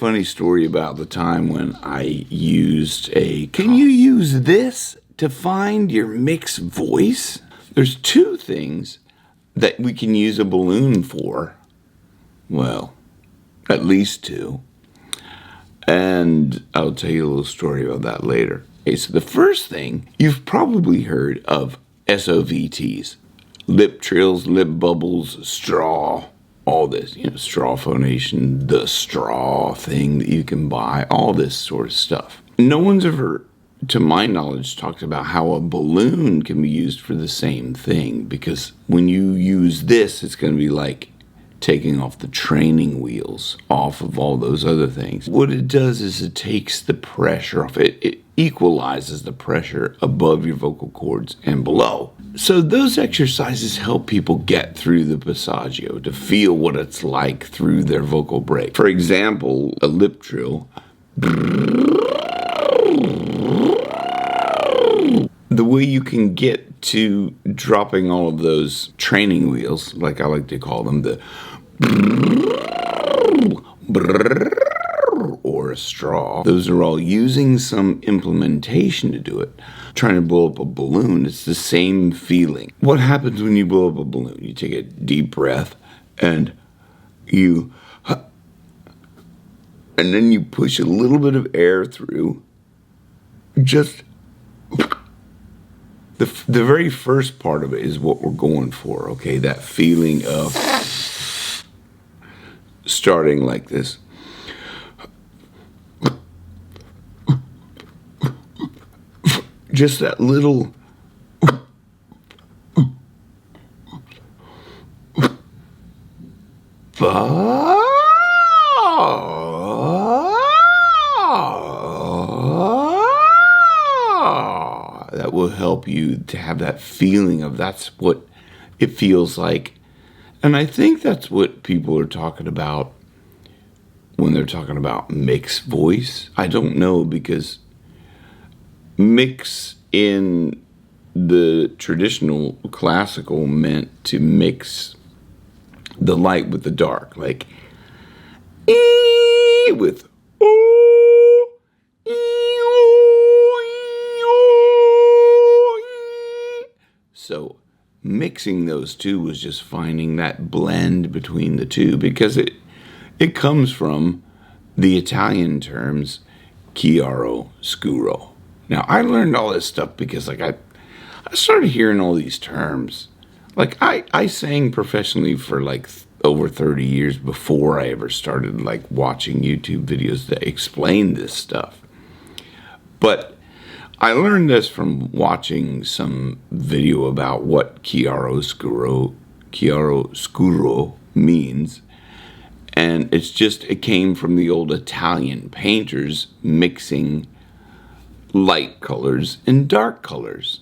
Funny story about the time when I used can you use this to find your mixed voice? There's two things that we can use a balloon for. Well, at least two. And I'll tell you a little story about that later. Okay, so the first thing, you've probably heard of SOVTs. Lip trills, lip bubbles, straw, all this, straw phonation, the straw thing that you can buy, all this sort of stuff. No one's ever, to my knowledge, talked about how a balloon can be used for the same thing, because when you use this, it's going to be like taking off the training wheels off of all those other things. What it does is it takes the pressure off. It equalizes the pressure above your vocal cords and below. So those exercises help people get through the passaggio, to feel what it's like through their vocal break. For example, a lip trill. The way you can get to dropping all of those training wheels, like I like to call them, the or a straw, those are all using some implementation to do it. Trying to blow up a balloon, it's the same feeling. What happens when you blow up a balloon? You take a deep breath and then you push a little bit of air through. Just the very first part of it is what we're going for, okay? That feeling of starting like this. Just that little that will help you to have that feeling of that's what it feels like. And I think that's what people are talking about when they're talking about mixed voice. I don't know, because mix in the traditional classical meant to mix the light with the dark, like E with O, E, O, E. So mixing those two was just finding that blend between the two, because it comes from the Italian terms chiaro, scuro. Now, I learned all this stuff because I started hearing all these terms. Like, I sang professionally for over 30 years before I ever started watching YouTube videos that explain this stuff. But I learned this from watching some video about what chiaro scuro means. And it came from the old Italian painters mixing light colors and dark colors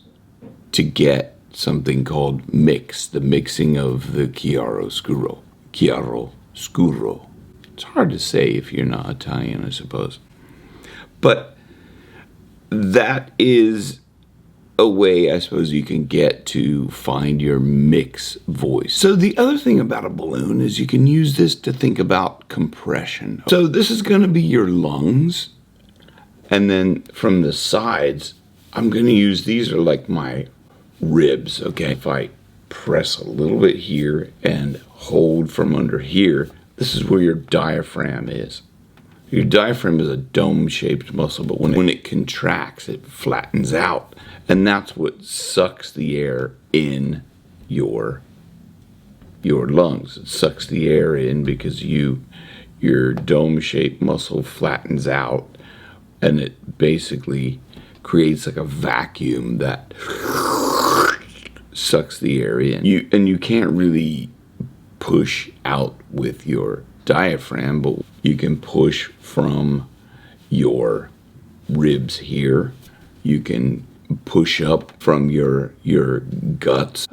to get something called mix, the mixing of the chiaro scuro. It's hard to say if you're not Italian, I suppose. But that is a way, I suppose, you can get to find your mix voice. So the other thing about a balloon is you can use this to think about compression. So this is going to be your lungs. And then from the sides, I'm going to use, these are like my ribs, okay? If I press a little bit here and hold from under here, this is where your diaphragm is. Your diaphragm is a dome-shaped muscle, but when it contracts, it flattens out. And that's what sucks the air in your lungs. It sucks the air in because your dome-shaped muscle flattens out, and it basically creates like a vacuum that sucks the air in. You can't really push out with your diaphragm, but you can push from your ribs here. You can push up from your guts.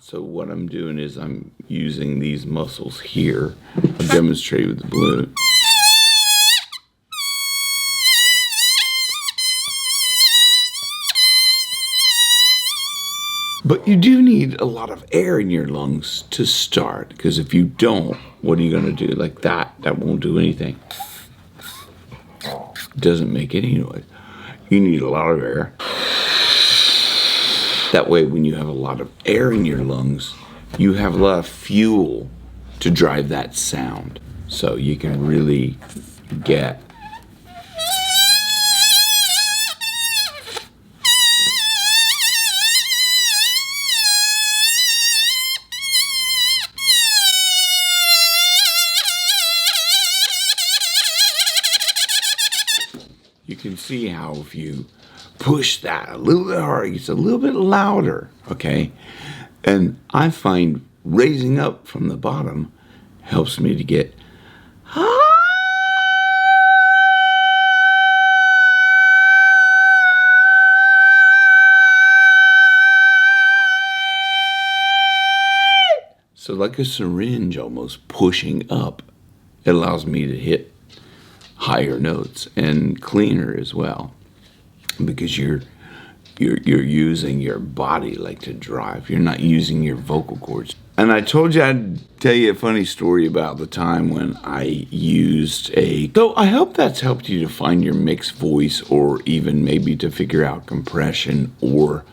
So what I'm doing is I'm using these muscles here. I'll demonstrate with the balloon. But you do need a lot of air in your lungs to start, because if you don't, what are you going to do? Like that won't do anything. It doesn't make any noise. You need a lot of air. That way, when you have a lot of air in your lungs, you have a lot of fuel to drive that sound. So you can really get you can see how if you push that a little bit harder, it's a little bit louder, okay? And I find raising up from the bottom helps me to get so like a syringe almost pushing up. It allows me to hit higher notes and cleaner as well, because you're using your body like to drive. You're not using your vocal cords. And I told you I'd tell you a funny story about the time when I used so I hope that's helped you to find your mixed voice, or even maybe to figure out compression, or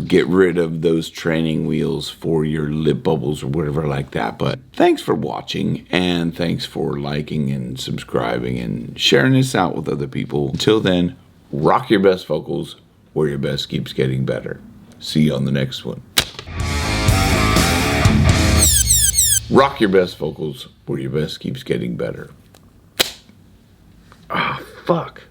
get rid of those training wheels for your lip bubbles or whatever like that. But thanks for watching, and thanks for liking and subscribing and sharing this out with other people. Until then, rock your best vocals, where your best keeps getting better. See you on the next one. Rock your best vocals, where your best keeps getting better. Ah, fuck.